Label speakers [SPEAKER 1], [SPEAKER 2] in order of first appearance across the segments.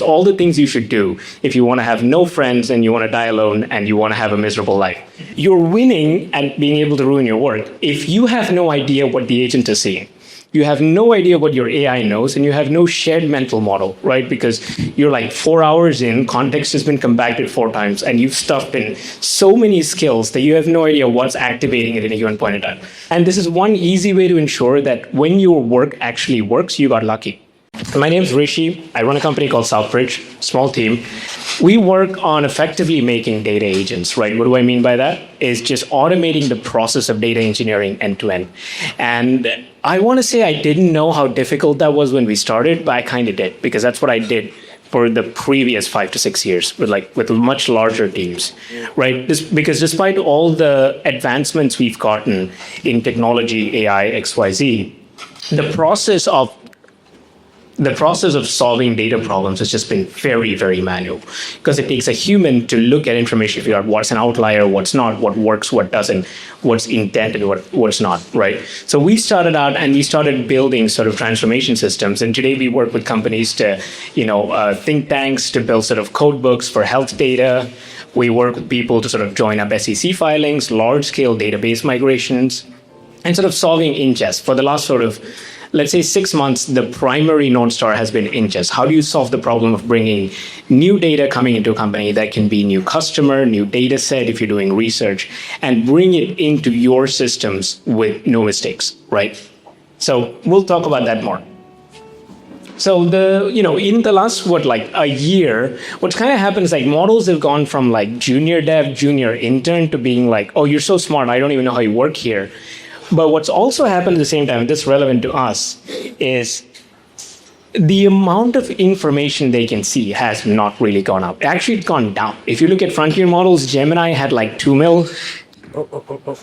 [SPEAKER 1] all the things you should do if you want to have no friends and you want to die alone and you want to have a miserable life. You're winning at being able to ruin your work if you have no idea what the agent is seeing. You have no idea what your AI knows, and you have no shared mental model, right? Because you're like 4 hours in, context has been compacted 4 times, and you've stuffed in so many skills that you have no idea what's activating at any given point in time. And this is one easy way to ensure that when your work actually works, you got lucky. My name is Rishi. I run a company called Southbridge, small team. We work on effectively making data agents, right? What do I mean by that? Is just automating the process of data engineering end to end. And I want to say I didn't know how difficult that was when we started, but I kind of did, because that's what I did for the previous 5 to 6 years with much larger teams, right? Because despite all the advancements we've gotten in technology, AI, XYZ, the process of solving data problems has just been very, very manual, because it takes a human to look at information, figure out what's an outlier, what's not, what works, what doesn't, what's intent, and what's not, right? So we started out and we started building sort of transformation systems. And today we work with companies to, think tanks to build sort of code books for health data. We work with people to sort of join up SEC filings, large-scale database migrations, and sort of solving ingest. For the last sort of, let's say 6 months, the primary North Star has been ingest. How do you solve the problem of bringing new data coming into a company that can be new customer, new data set if you're doing research, and bring it into your systems with no mistakes, right? So we'll talk about that more. So in the last, a year, what's kind of happened is models have gone from junior dev, junior intern to being oh, you're so smart, I don't even know how you work here. But what's also happened at the same time, this is relevant to us, is the amount of information they can see has not really gone up. Actually, it's gone down. If you look at frontier models, Gemini had 2 mil.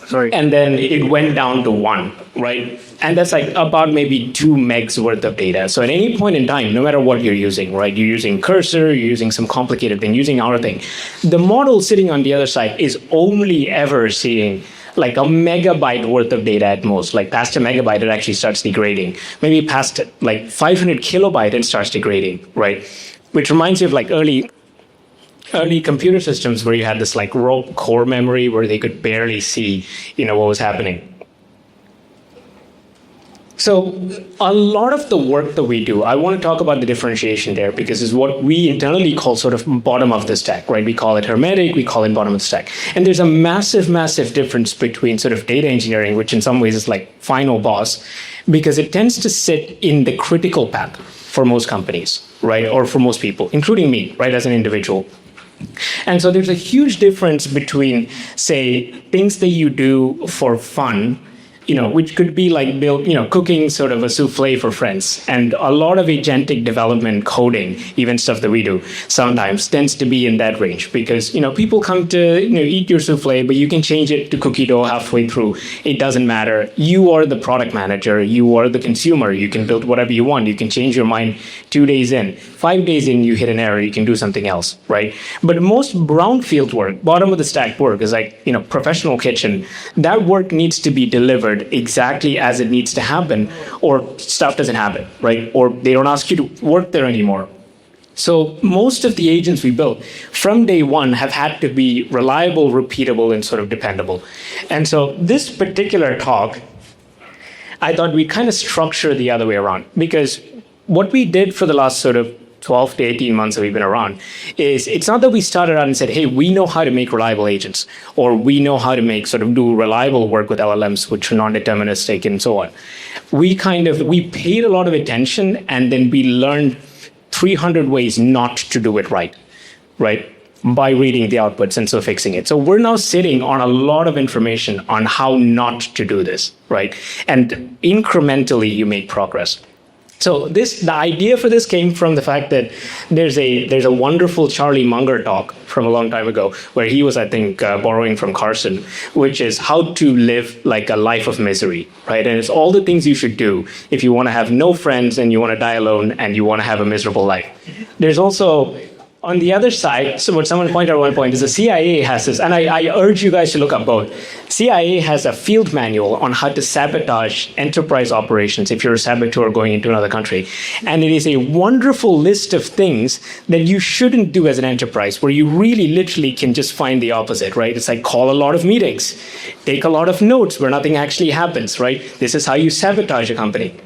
[SPEAKER 1] Sorry. And then it went down to 1, right? And that's about maybe 2 megs worth of data. So at any point in time, no matter what you're using, right? You're using Cursor, you're using some complicated thing, using our thing. The model sitting on the other side is only ever seeing a megabyte worth of data at most. Past a megabyte, it actually starts degrading. Maybe past 500 kilobyte, it starts degrading, right? Which reminds you of early computer systems where you had this raw core memory where they could barely see, what was happening. So a lot of the work that we do, I want to talk about the differentiation there, because it's what we internally call sort of bottom of the stack, right? We call it hermetic, we call it bottom of the stack. And there's a massive, massive difference between sort of data engineering, which in some ways is final boss, because it tends to sit in the critical path for most companies, right? Or for most people, including me, right, as an individual. And so there's a huge difference between, say, things that you do for fun, which could be cooking sort of a soufflé for friends. And a lot of agentic development coding, even stuff that we do, sometimes tends to be in that range, because, people come to, eat your soufflé, but you can change it to cookie dough halfway through. It doesn't matter. You are the product manager. You are the consumer. You can build whatever you want. You can change your mind 2 days in. 5 days in, you hit an error. You can do something else, right? But most brownfield work, bottom of the stack work, is professional kitchen. That work needs to be delivered exactly as it needs to happen, or stuff doesn't happen, right? Or they don't ask you to work there anymore. So most of the agents we built from day one have had to be reliable, repeatable, and sort of dependable. And so this particular talk, I thought we'd kind of structure the other way around, because what we did for the last sort of 12 to 18 months that we've been around is, it's not that we started out and said, hey, we know how to make reliable agents, or we know how to do reliable work with LLMs, which are non-deterministic and so on. We paid a lot of attention, and then we learned 300 ways not to do it right? By reading the outputs and so fixing it. So we're now sitting on a lot of information on how not to do this, right? And incrementally you make progress. So the idea for this came from the fact that there's a wonderful Charlie Munger talk from a long time ago, where he was, I think, borrowing from Carson, which is how to live a life of misery, right? And it's all the things you should do if you want to have no friends and you want to die alone and you want to have a miserable life. There's also on the other side, so what someone pointed out at one point is the CIA has this, and I urge you guys to look up both. CIA has a field manual on how to sabotage enterprise operations if you're a saboteur going into another country. And it is a wonderful list of things that you shouldn't do as an enterprise, where you really literally can just find the opposite, right? It's like call a lot of meetings, take a lot of notes where nothing actually happens, right? This is how you sabotage a company.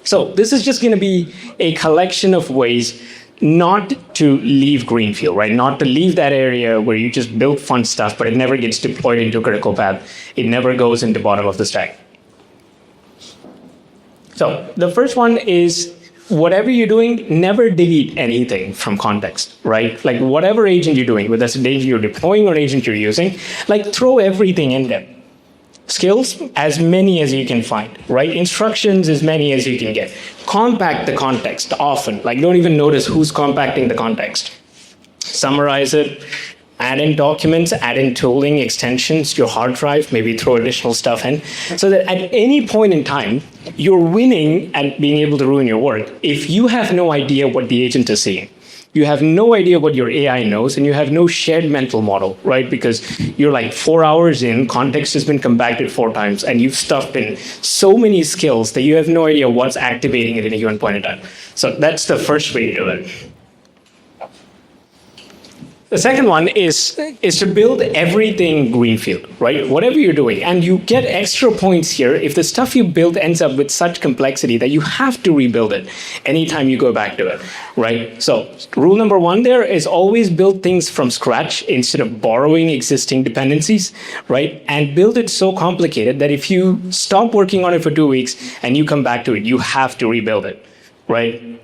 [SPEAKER 1] So this is just going to be a collection of ways not to leave greenfield, right? Not to leave that area where you just build fun stuff, but it never gets deployed into a critical path. It never goes into bottom of the stack. So the first one is whatever you're doing, never delete anything from context, right? Like whatever agent you're doing, whether that's an agent you're deploying or an agent you're using, like throw everything in there. Skills, as many as you can find, right? Instructions, as many as you can get. Compact the context often, like don't even notice who's compacting the context. Summarize it, add in documents, add in tooling, extensions, your hard drive, maybe throw additional stuff in, so that at any point in time, you're winning at being able to ruin your work. If you have no idea what the agent is seeing, you have no idea what your AI knows, and you have no shared mental model, right? Because you're like 4 hours in, context has been compacted 4 times, and you've stuffed in so many skills that you have no idea what's activating at any given point in time. So that's the first way to do it. The second one is to build everything greenfield, right? Whatever you're doing. And you get extra points here if the stuff you build ends up with such complexity that you have to rebuild it anytime you go back to it, right? So rule number 1 there is always build things from scratch instead of borrowing existing dependencies, right? And build it so complicated that if you stop working on it for 2 weeks and you come back to it, you have to rebuild it, right?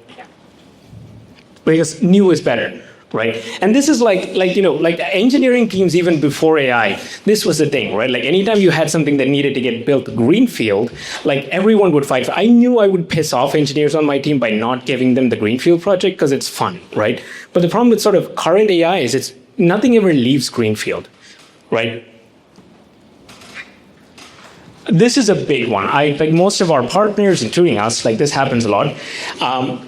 [SPEAKER 1] Because new is better. Right, and this is like engineering teams even before AI. This was the thing, right? Like anytime you had something that needed to get built greenfield, like everyone would fight. I knew I would piss off engineers on my team by not giving them the greenfield project because it's fun, right? But the problem with sort of current AI is it's nothing ever leaves greenfield, right? This is a big one. Like most of our partners, including us, like this happens a lot.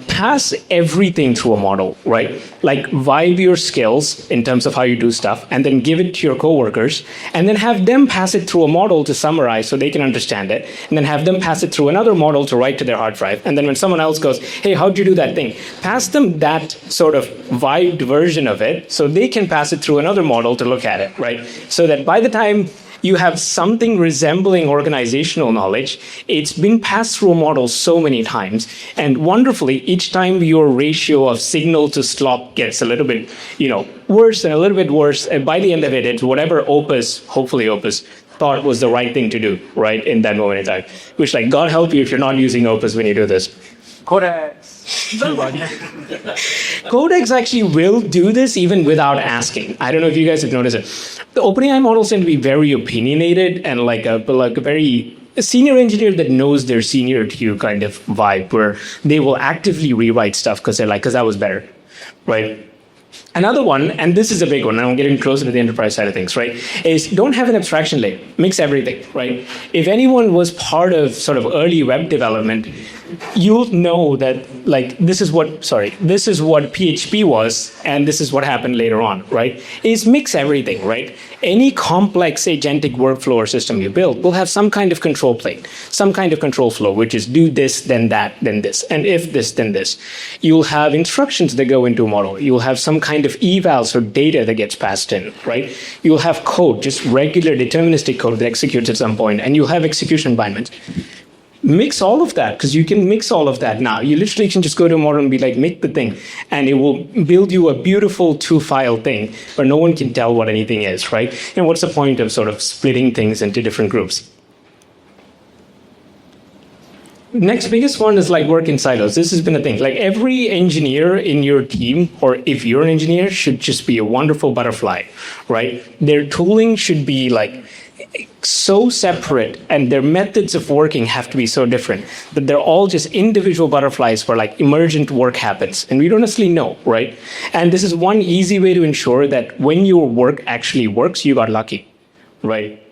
[SPEAKER 1] Pass everything through a model, right? Like vibe your skills in terms of how you do stuff, and then give it to your coworkers, and then have them pass it through a model to summarize so they can understand it, and then have them pass it through another model to write to their hard drive. And then when someone else goes, hey, how'd you do that thing? Pass them that sort of vibed version of it so they can pass it through another model to look at it, right? So that by the time you have something resembling organizational knowledge, it's been passed through a model so many times, and wonderfully, each time your ratio of signal-to-slop gets a little bit, worse and a little bit worse, and by the end of it, it's whatever hopefully Opus, thought was the right thing to do, right, in that moment in time. Which, like, God help you if you're not using Opus when you do this.
[SPEAKER 2] Codex.
[SPEAKER 1] Codex actually will do this even without asking. I don't know if you guys have noticed it. The OpenAI models tend to be very opinionated and like a very senior engineer that knows they're senior to you kind of vibe, where they will actively rewrite stuff because they're like, because that was better, right? Another one, and this is a big one, and I'm getting closer to the enterprise side of things, right, is don't have an abstraction layer. Mix everything, right? If anyone was part of sort of early web development, you'll know that, like, this is what PHP was, and this is what happened later on, right? Is mix everything, right? Any complex agentic workflow or system you build will have some kind of control plane, some kind of control flow, which is do this, then that, then this, and if this, then this. You'll have instructions that go into a model. You'll have some kind of evals or data that gets passed in, right? You'll have code, just regular deterministic code that executes at some point, and you'll have execution bindments. Mix all of that, because you can mix all of that now. You literally can just go to a model and be like, make the thing, and it will build you a beautiful 2-file thing where no one can tell what anything is, right? And what's the point of sort of splitting things into different groups? Next biggest one is like work in silos. This has been a thing. Like every engineer in your team, or if you're an engineer, should just be a wonderful butterfly, right? Their tooling should be like so separate, and their methods of working have to be so different that they're all just individual butterflies where like emergent work happens, and we don't necessarily know, right? And this is one easy way to ensure that when your work actually works, you got lucky, right?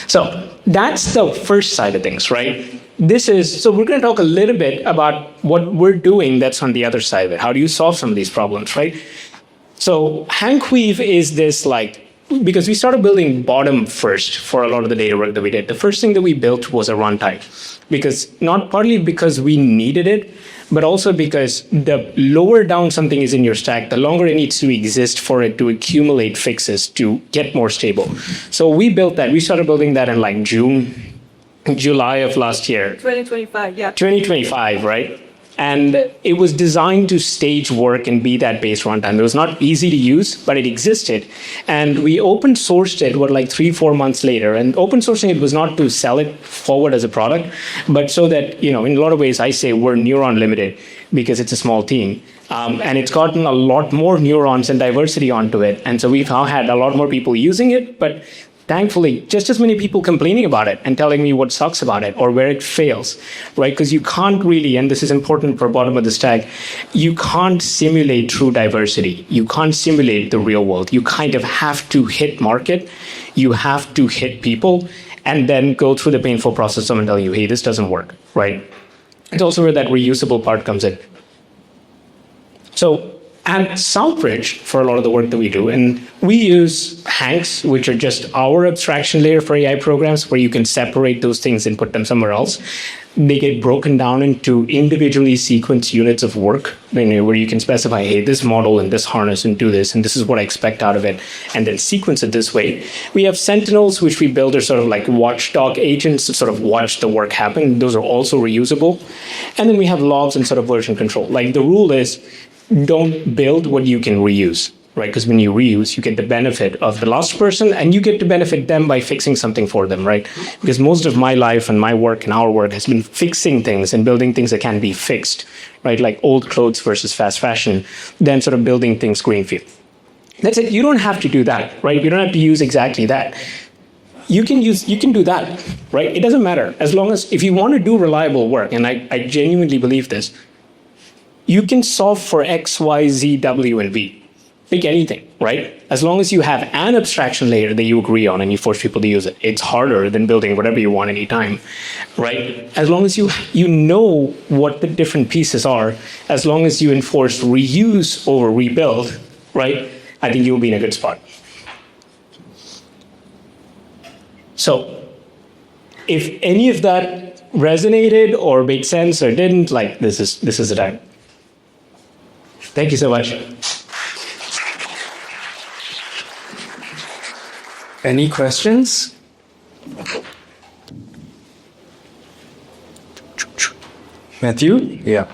[SPEAKER 1] So that's the first side of things, right? So we're going to talk a little bit about what we're doing that's on the other side of it. How do you solve some of these problems, right? So HankWeave is this because we started building bottom first for a lot of the data work that we did. The first thing that we built was a runtime, partly because we needed it, but also because the lower down something is in your stack, the longer it needs to exist for it to accumulate fixes to get more stable. So we built that. We started building that in July of last year.
[SPEAKER 2] 2025, yeah.
[SPEAKER 1] 2025, right? And it was designed to stage work and be that base runtime. It was not easy to use, but it existed. And we open sourced it, 3-4 months later. And open sourcing it was not to sell it forward as a product, but so that, in a lot of ways, I say we're neuron limited because it's a small team. And it's gotten a lot more neurons and diversity onto it. And so we've now had a lot more people using it, but thankfully, just as many people complaining about it and telling me what sucks about it or where it fails, right? Because you can't really, and this is important for bottom of the stack, you can't simulate true diversity. You can't simulate the real world. You kind of have to hit market. You have to hit people and then go through the painful process of someone telling you, hey, this doesn't work, right? It's also where that reusable part comes in. So at Southbridge, for a lot of the work that we do, and we use Hanks, which are just our abstraction layer for AI programs, where you can separate those things and put them somewhere else. They get broken down into individually sequenced units of work, where you can specify, hey, this model and this harness and do this, and this is what I expect out of it, and then sequence it this way. We have sentinels, which we build are sort of like watchdog agents to sort of watch the work happen. Those are also reusable. And then we have logs and sort of version control. Like the rule is, don't build what you can reuse, right? Because when you reuse, you get the benefit of the last person and you get to benefit them by fixing something for them, right? Because most of my life and my work and our work has been fixing things and building things that can be fixed, right? Like old clothes versus fast fashion, then sort of building things greenfield. That's it. You don't have to do that, right? You don't have to use exactly that. You can do that, right? It doesn't matter. As long as, if you want to do reliable work, and I genuinely believe this, you can solve for X, Y, Z, W, and V. Pick anything, right? As long as you have an abstraction layer that you agree on and you force people to use it. It's harder than building whatever you want anytime, right? As long as you know what the different pieces are, as long as you enforce reuse over rebuild, right? I think you'll be in a good spot. So if any of that resonated or made sense or didn't, this is the time. Thank you so much.
[SPEAKER 3] Any questions? Matthew? Yeah.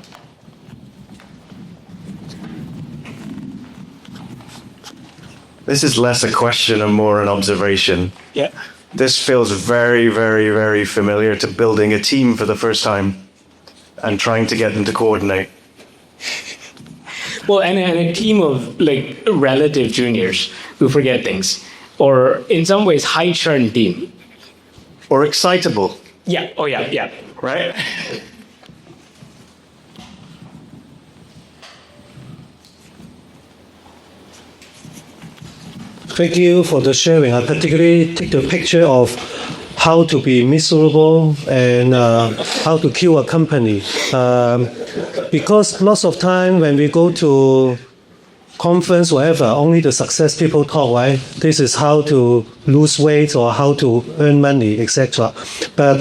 [SPEAKER 4] This is less a question and more an observation.
[SPEAKER 1] Yeah.
[SPEAKER 4] This feels very, very, very familiar to building a team for the first time and trying to get them to coordinate.
[SPEAKER 1] Well, and a team of relative juniors who forget things, or in some ways high churn team.
[SPEAKER 4] Or excitable.
[SPEAKER 1] Yeah. Oh yeah. Yeah.
[SPEAKER 4] Right?
[SPEAKER 5] Thank you for the sharing. I particularly take the picture of how to be miserable and how to kill a company. Because lots of time when we go to conference, whatever, only the success people talk, right? This is how to lose weight or how to earn money, etc. But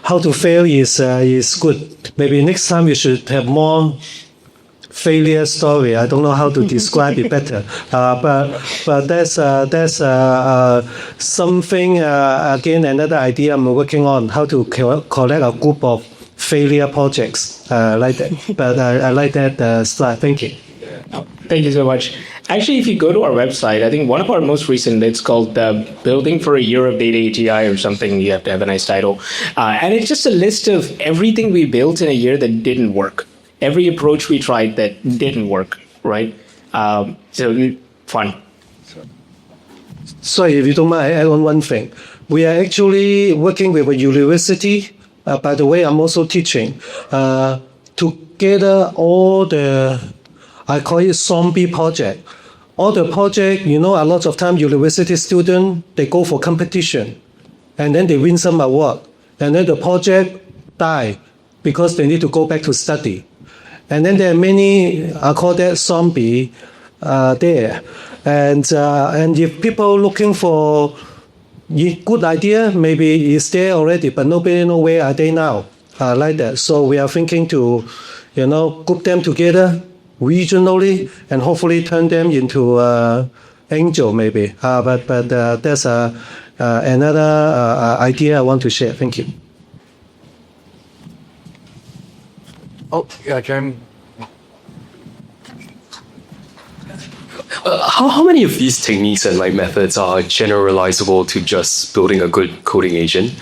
[SPEAKER 5] how to fail is good. Maybe next time we should have more failure story. I don't know how to describe it better. But that's something, again, another idea I'm working on, how to collect a group of failure projects like that. But I like that slide. Thank you.
[SPEAKER 1] Thank you so much. Actually, if you go to our website, I think one of our most recent, it's called Building for a Year of Data AGI or something. You have to have a nice title. And it's just a list of everything we built in a year that didn't work. Every approach we tried that didn't work, right? So fun.
[SPEAKER 5] Sorry, if you don't mind, I add on one thing. We are actually working with a university. By the way, I'm also teaching. To gather all the, I call it zombie project. All the project, a lot of time university students, they go for competition. And then they win some award. And then the project die because they need to go back to study. And then there are many, I call that zombie there. And if people looking for good idea, maybe it's there already, but nobody know where are they now, like that. So we are thinking to, group them together regionally and hopefully turn them into angel maybe. But that's another idea I want to share. Thank you.
[SPEAKER 3] Oh, yeah, Jeremy.
[SPEAKER 6] How many of these techniques and methods are generalizable to just building a good coding agent?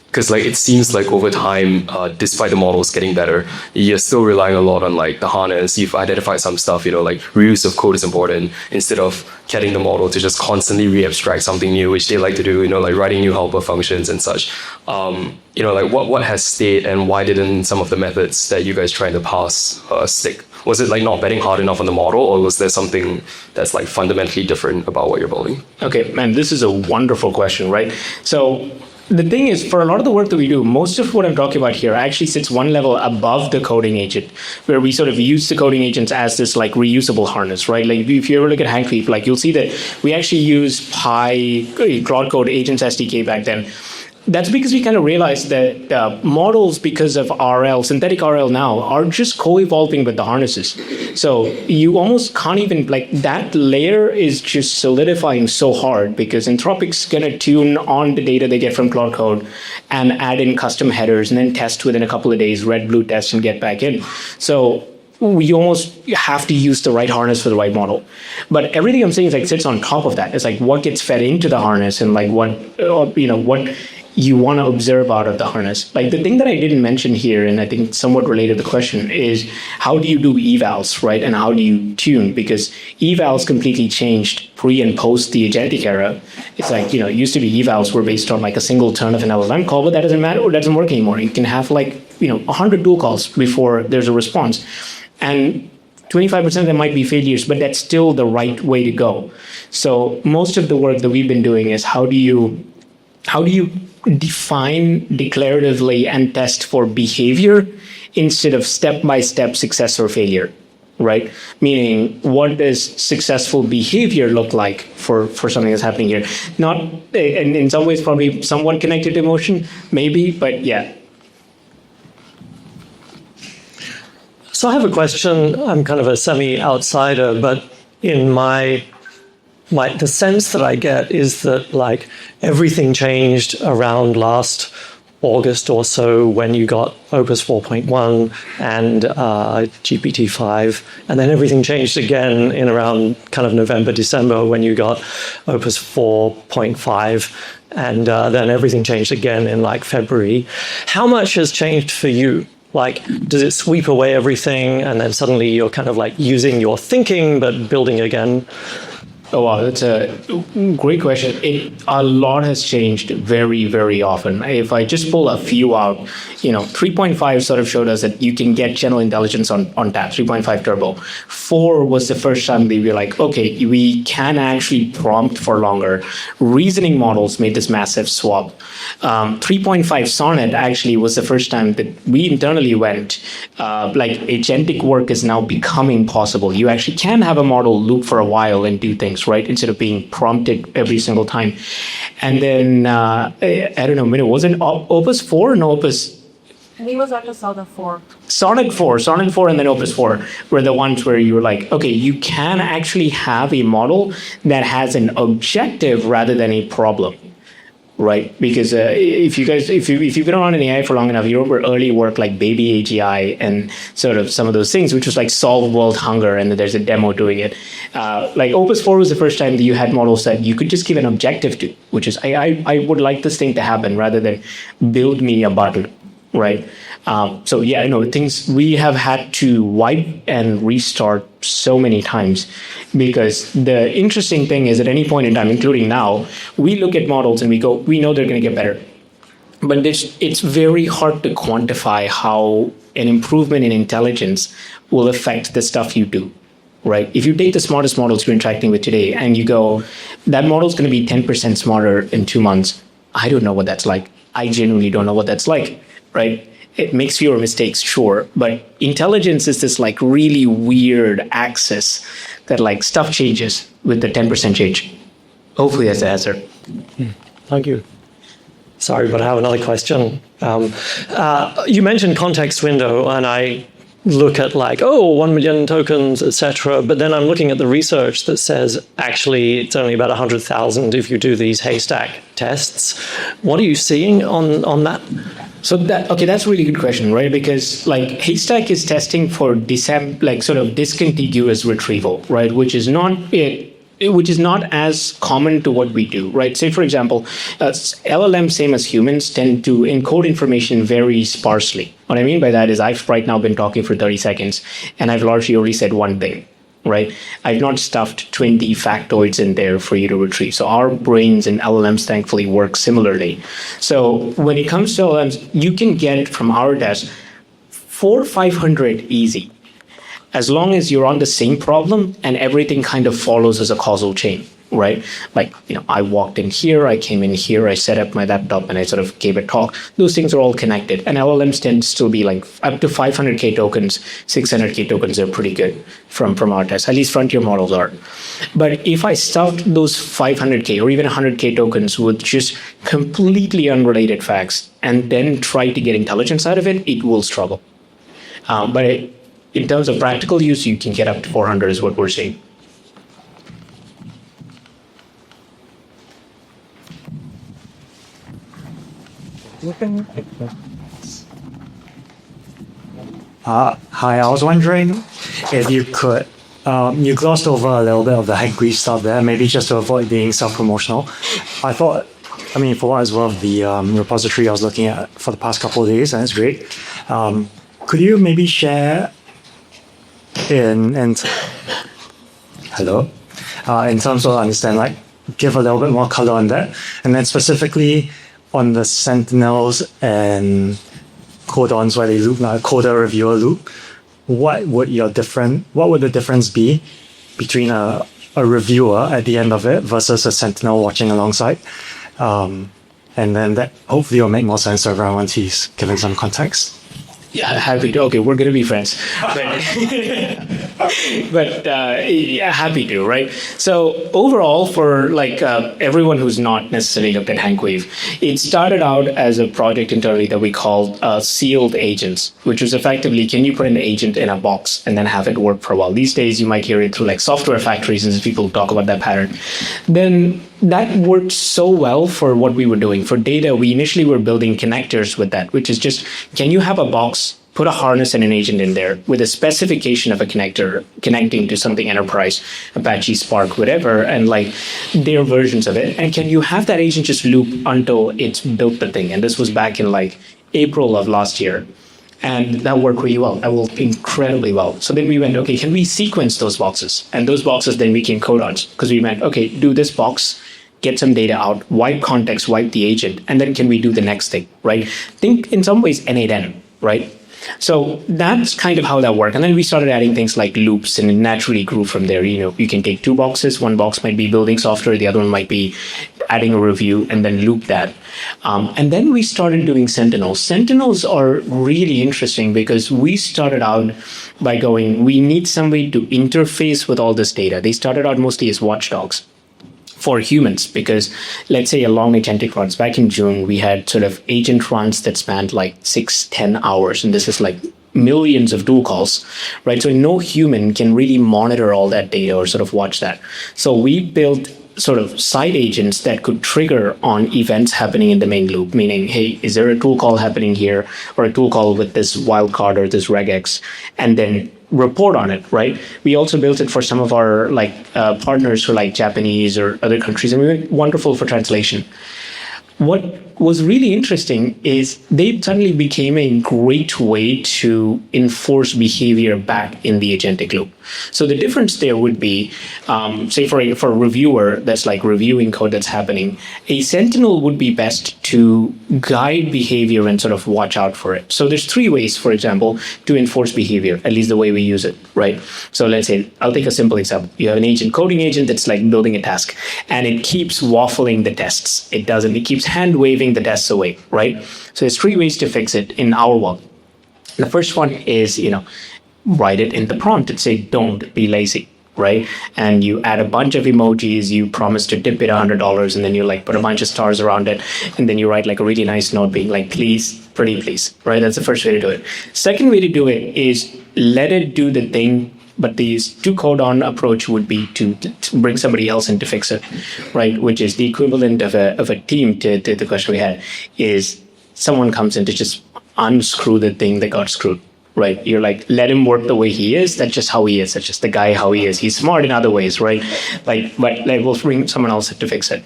[SPEAKER 6] Because it seems like over time, despite the models getting better, you're still relying a lot on the harness. You've identified some stuff, reuse of code is important instead of getting the model to just constantly re-abstract something new, which they like to do, writing new helper functions and such. What has stayed and why didn't some of the methods that you guys try in the past stick? Was it not betting hard enough on the model, or was there something that's fundamentally different about what you're building?
[SPEAKER 1] Okay, man, this is a wonderful question, right? So the thing is, for a lot of the work that we do, most of what I'm talking about here actually sits one level above the coding agent, where we sort of use the coding agents as this reusable harness, right? If you ever look at HankWeave, you'll see that we actually use Claude Code Agents SDK back then. That's because we kind of realized that models, because of RL, synthetic RL now, are just co-evolving with the harnesses. So you almost can't even, that layer is just solidifying so hard because Anthropic's going to tune on the data they get from Claude Code and add in custom headers and then test within a couple of days, red, blue test and get back in. So we almost have to use the right harness for the right model. But everything I'm saying is sits on top of that. It's what gets fed into the harness and what you want to observe out of the harness. The thing that I didn't mention here, and I think somewhat related to the question, is how do you do evals, right? And how do you tune? Because evals completely changed pre and post the agentic era. It's it used to be evals were based on a single turn of an LLM call, but that doesn't matter, or doesn't work anymore. You can have 100 dual calls before there's a response. And 25% of them might be failures, but that's still the right way to go. So most of the work that we've been doing is how do you define declaratively and test for behavior instead of step-by-step success or failure, right? Meaning, what does successful behavior look like for something that's happening here? Not, and in some ways, probably somewhat connected to emotion, maybe, but yeah.
[SPEAKER 7] So I have a question. I'm kind of a semi-outsider, but in the sense that I get is that everything changed around last August or so when you got Opus 4.1 and GPT-5, and then everything changed again in around kind of November, December when you got Opus 4.5, and then everything changed again in February. How much has changed for you? Does it sweep away everything and then suddenly you're kind of using your thinking but building again?
[SPEAKER 1] Oh, wow, that's a great question. A lot has changed very, very often. If I just pull a few out, 3.5 sort of showed us that you can get general intelligence on tap, 3.5 turbo. 4 was the first time we were okay, we can actually prompt for longer. Reasoning models made this massive swap. 3.5 Sonnet actually was the first time that we internally went, agentic work is now becoming possible. You actually can have a model loop for a while and do things, right? Instead of being prompted every single time. And then, I don't know, was it Opus 4 or no Opus?
[SPEAKER 8] He was at the Sonnet 4.
[SPEAKER 1] Sonnet 4 and then Opus 4 were the ones where you were okay, you can actually have a model that has an objective rather than a problem. Right, because if you've been around in AI for long enough, you remember early work like Baby AGI and sort of some of those things, which was solve world hunger, and there's a demo doing it. Opus 4 was the first time that you had models that you could just give an objective to, which is I would like this thing to happen rather than build me a button, right? So yeah, things we have had to wipe and restart so many times, because the interesting thing is at any point in time, including now, we look at models and we know they're going to get better. But it's very hard to quantify how an improvement in intelligence will affect the stuff you do, right? If you take the smartest models you're interacting with today and you go, that model's going to be 10% smarter in 2 months, I don't know what that's like. I genuinely don't know what that's like, right? it makes fewer mistakes, sure, but intelligence is this like really weird axis that like stuff changes with the 10% change. Hopefully that's the answer.
[SPEAKER 7] Thank you. Sorry, but I have another question. You mentioned context window, and I look at like, 1 million tokens, etc. But then I'm looking at the research that says actually it's only about 100,000 if you do these haystack tests. What are you seeing on that?
[SPEAKER 1] So that's a really good question, right? Because like haystack is testing for sort of discontiguous retrieval, right? Which is not as common to what we do, right? Say, for example, LLM, same as humans, tend to encode information very sparsely. What I mean by that is I've right now been talking for 30 seconds, and I've largely only said one thing, right? I've not stuffed 20 factoids in there for you to retrieve. So our brains and LLMs thankfully work similarly. So when it comes to LLMs, you can get it from our test 400-500 easy, as long as you're on the same problem and everything kind of follows as a causal chain, right? Like, I walked in here, I came in here, I set up my laptop, and I sort of gave a talk. Those things are all connected. And LLMs tend to still be like up to 500K tokens, 600K tokens are pretty good from our test. At least frontier models are. But if I stuffed those 500K or even 100K tokens with just completely unrelated facts and then try to get intelligence out of it, it will struggle. In terms of practical use, you can get up to 400 is what we're seeing.
[SPEAKER 9] Hi, I was wondering if you could, you glossed over a little bit of the HankWeave stuff there, maybe just to avoid being self-promotional. I thought, for what it's worth, the repository I was looking at for the past couple of days, and it's great. Could you maybe share in terms of understand, give a little bit more color on that, and then specifically on the sentinels and codons where they loop, like a coder reviewer loop, what would the difference be between a reviewer at the end of it versus a sentinel watching alongside? And then that hopefully will make more sense to everyone once he's given some context.
[SPEAKER 1] Yeah, happy to. Okay, we're going to be friends. But happy to, right? So overall, for everyone who's not necessarily looked at HankWeave, it started out as a project internally that we called sealed agents, which was effectively, can you put an agent in a box and then have it work for a while? These days, you might hear it through software factories as people talk about that pattern. Then that worked so well for what we were doing. For data, we initially were building connectors with that, which is just, can you have a box, put a harness and an agent in there with a specification of a connector connecting to something enterprise, Apache, Spark, whatever, and their versions of it. And can you have that agent just loop until it's built the thing? And this was back in April of last year. And that worked really well. That worked incredibly well. So then we went, okay, can we sequence those boxes? And those boxes then became codons, because we went, okay, do this box, get some data out, wipe context, wipe the agent, and then can we do the next thing, right? Think in some ways N8N, right? So that's kind of how that worked. And then we started adding things like loops, and it naturally grew from there. You can take two boxes. One box might be building software. The other one might be adding a review, and then loop that. And then we started doing sentinels. Sentinels are really interesting because we started out by going, we need somebody to interface with all this data. They started out mostly as watchdogs for humans, because let's say a long agentic runs. Back in June, we had sort of agent runs that spanned 6-10 hours. And this is millions of tool calls, right? So no human can really monitor all that data or sort of watch that. So we built sort of side agents that could trigger on events happening in the main loop, meaning, hey, is there a tool call happening here, or a tool call with this wildcard or this regex, and then report on it, right? We also built it for some of our partners who are Japanese or other countries, and we went wonderful for translation. What was really interesting is they suddenly became a great way to enforce behavior back in the agentic loop. So the difference there would be, say for a reviewer that's reviewing code that's happening, a sentinel would be best to guide behavior and sort of watch out for it. So there's three ways, for example, to enforce behavior, at least the way we use it, right? So let's say, I'll take a simple example. You have an agent, coding agent that's building a task, and it keeps waffling the tests. It keeps hand waving giving the tests away, right? So there's three ways to fix it in our world. The first one is, write it in the prompt and say, don't be lazy, right? And you add a bunch of emojis, you promise to tip it $100, and then you like put a bunch of stars around it, and then you write like a really nice note being like, please, pretty please, right? That's the first way to do it. Second way to do it is let it do the thing, but the two-codon approach would be to bring somebody else in to fix it, right? Which is the equivalent of a team to the question we had, is someone comes in to just unscrew the thing that got screwed, right? You're like, let him work the way he is. That's just how he is. That's just the guy how he is. He's smart in other ways, right? But we'll bring someone else to fix it.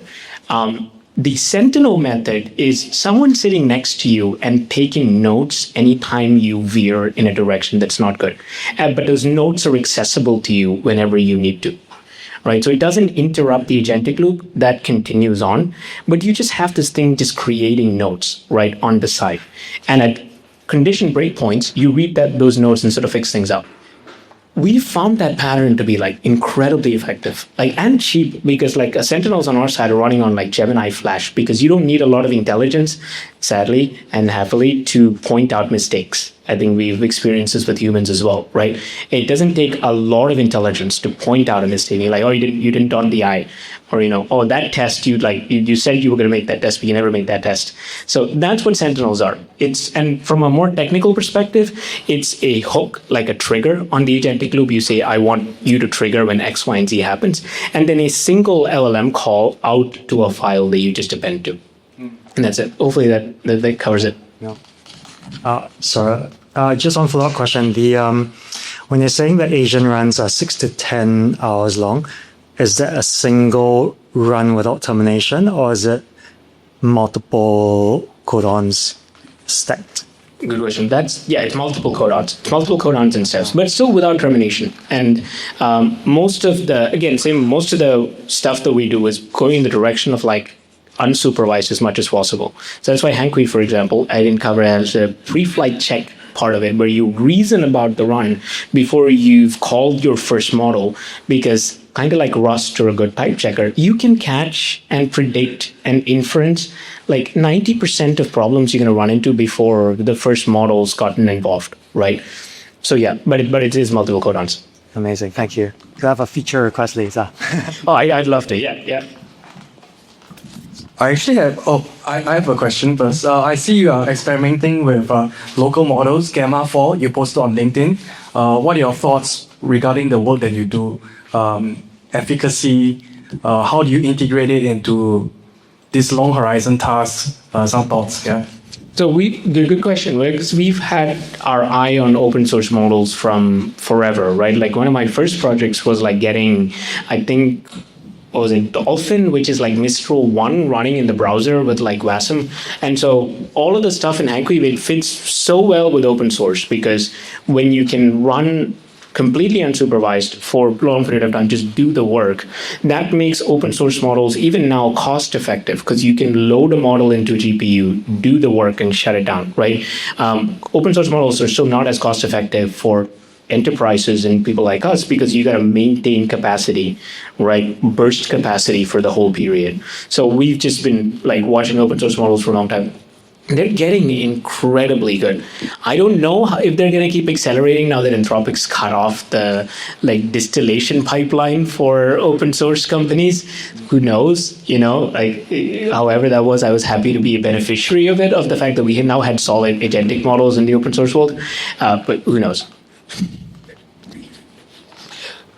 [SPEAKER 1] The sentinel method is someone sitting next to you and taking notes anytime you veer in a direction that's not good. But those notes are accessible to you whenever you need to. Right, so it doesn't interrupt the agentic loop, that continues on, but you just have this thing just creating notes right on the side, and at condition breakpoints you read those notes and sort of fix things up. We found that pattern to be like incredibly effective, and cheap, because Sentinels on our side are running on like Gemini Flash, because you don't need a lot of intelligence, sadly and happily, to point out mistakes. I think we've experienced this with humans as well, right? It doesn't take a lot of intelligence to point out a mistake. You're like, oh, you didn't dot the I, or oh, that test you said you were going to make that test, but you never made that test. So that's what Sentinels are. And from a more technical perspective, it's a hook, like a trigger on the agentic loop. You say, I want you to trigger when X, Y, and Z happens, and then a single LLM call out to a file that you just append to, and that's it. Hopefully that covers it.
[SPEAKER 9] Yeah. Just one follow-up question. When you're saying that Asian runs are 6 to 10 hours long, is that a single run without termination, or is it multiple codons stacked?
[SPEAKER 1] Good question. It's multiple codons. It's multiple codons and steps, but still without termination. And most of the stuff that we do is going in the direction of unsupervised as much as possible. So that's why HankWeave, for example, I didn't cover as a pre-flight check part of it, where you reason about the run before you've called your first model, because kind of like Rust or a good type checker, you can catch and predict and inference 90% of problems you're going to run into before the first model's gotten involved, right? So yeah, but it is multiple codons.
[SPEAKER 9] Amazing, thank you. Could I have a feature request, Lisa?
[SPEAKER 1] Oh, I'd love to, yeah.
[SPEAKER 2] I actually I have a question first. I see you are experimenting with local models, Gamma 4, you posted on LinkedIn. What are your thoughts regarding the work that you do? Efficacy, how do you integrate it into these long horizon tasks? Some thoughts, yeah.
[SPEAKER 1] So good question, because we've had our eye on open source models from forever, right? One of my first projects was getting, I think, what was it, Dolphin, which is Mistral 1 running in the browser with WASM. And so all of the stuff in HankWeave, it fits so well with open source, because when you can run completely unsupervised for a long period of time, just do the work, that makes open source models even now cost effective, because you can load a model into a GPU, do the work, and shut it down, right? Open source models are still not as cost effective for enterprises and people like us, because you got to maintain capacity, right? Burst capacity for the whole period. So we've just been watching open source models for a long time. They're getting incredibly good. I don't know if they're going to keep accelerating now that Anthropic's cut off the distillation pipeline for open source companies. Who knows? However that was, I was happy to be a beneficiary of it, of the fact that we now had solid agentic models in the open source world. But who knows?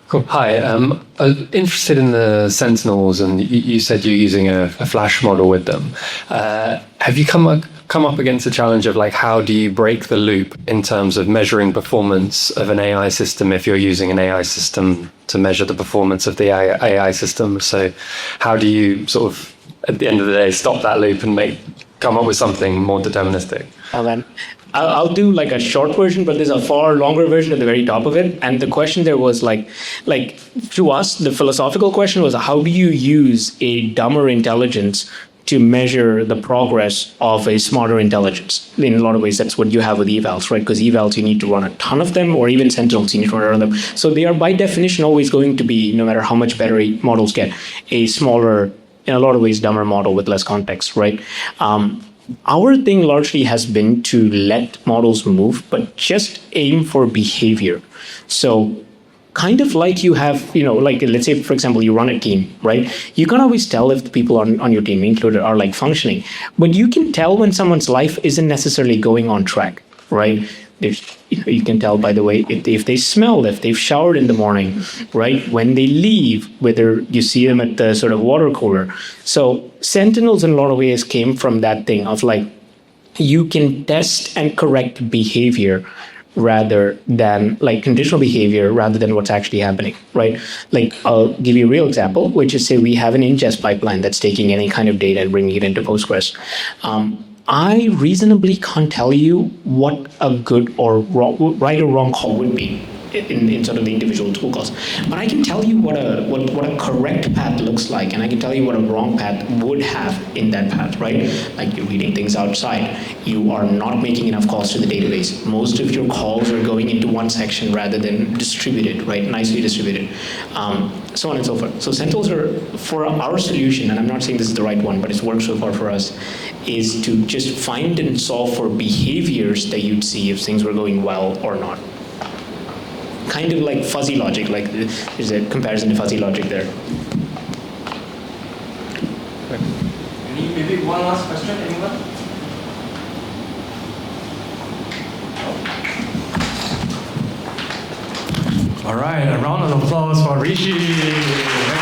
[SPEAKER 6] Cool. Hi, I'm interested in the Sentinels, and you said you're using a Flash model with them. Have you come up against the challenge of how do you break the loop in terms of measuring performance of an AI system if you're using an AI system to measure the performance of the AI system? So how do you sort of, at the end of the day, stop that loop and come up with something more deterministic?
[SPEAKER 1] Oh, man. I'll do a short version, but there's a far longer version at the very top of it. And the question there was to us, the philosophical question was, how do you use a dumber intelligence to measure the progress of a smarter intelligence? In a lot of ways, that's what you have with evals, right? Because evals, you need to run a ton of them, or even sentinels, you need to run a ton of them. So they are by definition always going to be, no matter how much better models get, a smaller in a lot of ways, dumber model with less context, right? Our thing largely has been to let models move, but just aim for behavior. So kind of like you have, like let's say, for example, you run a team, right? You can't always tell if the people on your team included are like functioning, but you can tell when someone's life isn't necessarily going on track, right? You can tell by the way if they smell, if they've showered in the morning, right? When they leave, whether you see them at the sort of water cooler. So sentinels in a lot of ways came from that thing of like, you can test and correct behavior rather than like conditional behavior rather than what's actually happening, right? Like I'll give you a real example, which is say we have an ingest pipeline that's taking any kind of data and bringing it into Postgres. I reasonably can't tell you what a good or wrong, right or wrong call would be in sort of the individual tool calls, but I can tell you what a correct path looks like, and I can tell you what a wrong path would have in that path, right? Like you're reading things outside, you are not making enough calls to the database. Most of your calls are going into one section rather than distributed, right? Nicely distributed, so on and so forth. So sentinels are, for our solution, and I'm not saying this is the right one, but it's worked so far for us, is to just find and solve for behaviors that you'd see if things were going well or not. Kind of like fuzzy logic, like there's a comparison to fuzzy logic there.
[SPEAKER 2] Maybe one last question, anyone? All right, a round of applause for Rishi. Thank you.